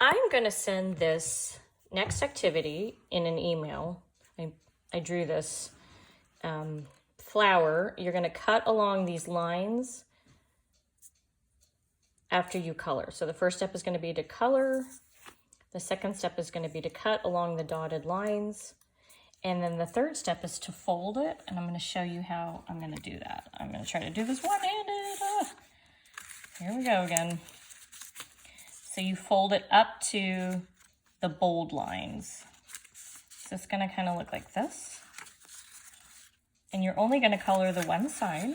I'm going to send this next activity in an email. I drew this flower. You're going to cut along these lines after you color. So the first step is going to be to color. The second step is going to be to cut along the dotted lines. And then the third step is to fold it. And I'm going to show you how I'm going to do that. I'm going to try to do this one-handed. Here we go again. So you fold it up to the bold lines. So it's going to kind of look like this. And you're only going to color the one side.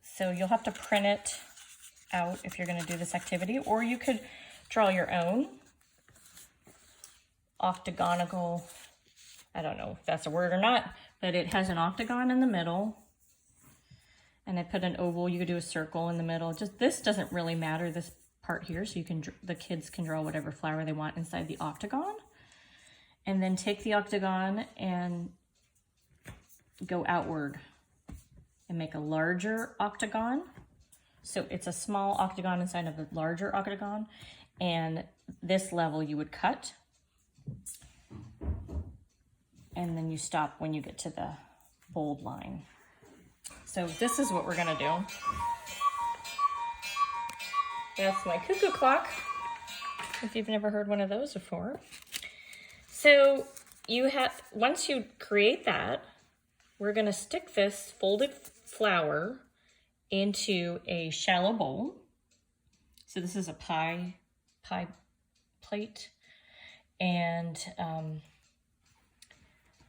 So you'll have to print it out if you're going to do this activity, or you could draw your own octagonal, I don't know if that's a word or not, but it has an octagon in the middle. And I put an oval, you could do a circle in the middle. Just this doesn't really matter, this part here, so you can, the kids can draw whatever flower they want inside the octagon. And then take the octagon and go outward and make a larger octagon. So it's a small octagon inside of a larger octagon. And this level you would cut. And then you stop when you get to the bold line. So this is what we're gonna do. That's my cuckoo clock, if you've never heard one of those before. So you have, once you create that, we're gonna stick this folded flower into a shallow bowl. So this is a pie plate. And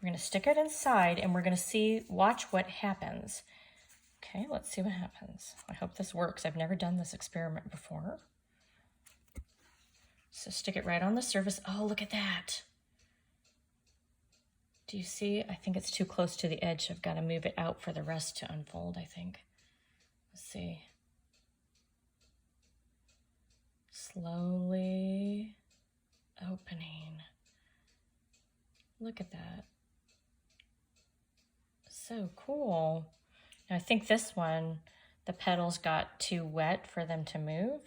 we're gonna stick it inside and we're gonna watch what happens. Okay, let's see what happens. I hope this works. I've never done this experiment before. So stick it right on the surface. Oh, look at that. Do you see? I think it's too close to the edge. I've got to move it out for the rest to unfold, I think. Let's see. Slowly opening. Look at that. So cool. Now I think this one, the petals got too wet for them to move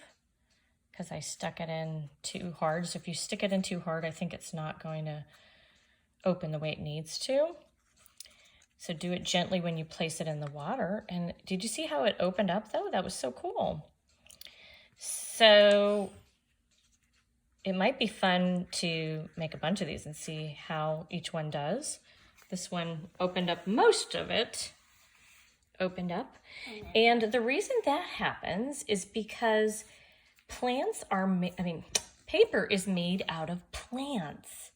because I stuck it in too hard. So if you stick it in too hard, I think it's not going to open the way it needs to. So do it gently when you place it in the water. And did you see how it opened up though? That was so cool. So it might be fun to make a bunch of these and see how each one does. This one opened up, most of it opened up. And the reason that happens is because plants are, paper is made out of plants.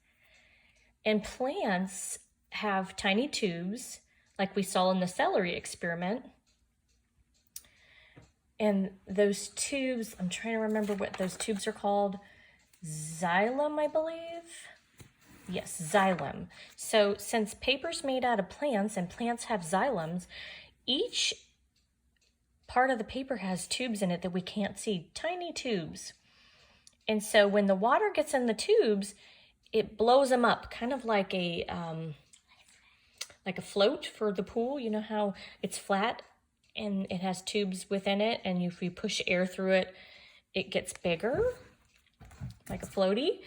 And plants have tiny tubes, like we saw in the celery experiment. And those tubes, I'm trying to remember what those tubes are called. Xylem, I believe. Yes, xylem. So since paper's made out of plants and plants have xylems, each part of the paper has tubes in it that we can't see, tiny tubes. And so when the water gets in the tubes, it blows them up, kind of like a float for the pool. You know how it's flat and it has tubes within it, and if you push air through it, it gets bigger, like a floaty.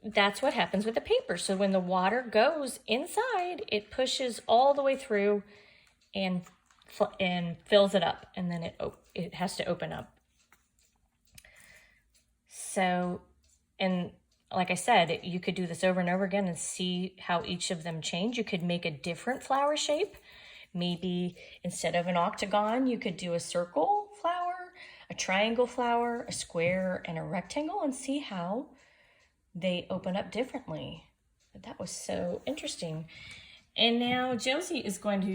That's what happens with the paper. So when the water goes inside, it pushes all the way through and fills it up, and then it has to open up. So, and like I said, you could do this over and over again and see how each of them change. You could make a different flower shape. Maybe instead of an octagon, you could do a circle flower, a triangle flower, a square, and a rectangle, and see how they open up differently. But that was so interesting. And now Josie is going to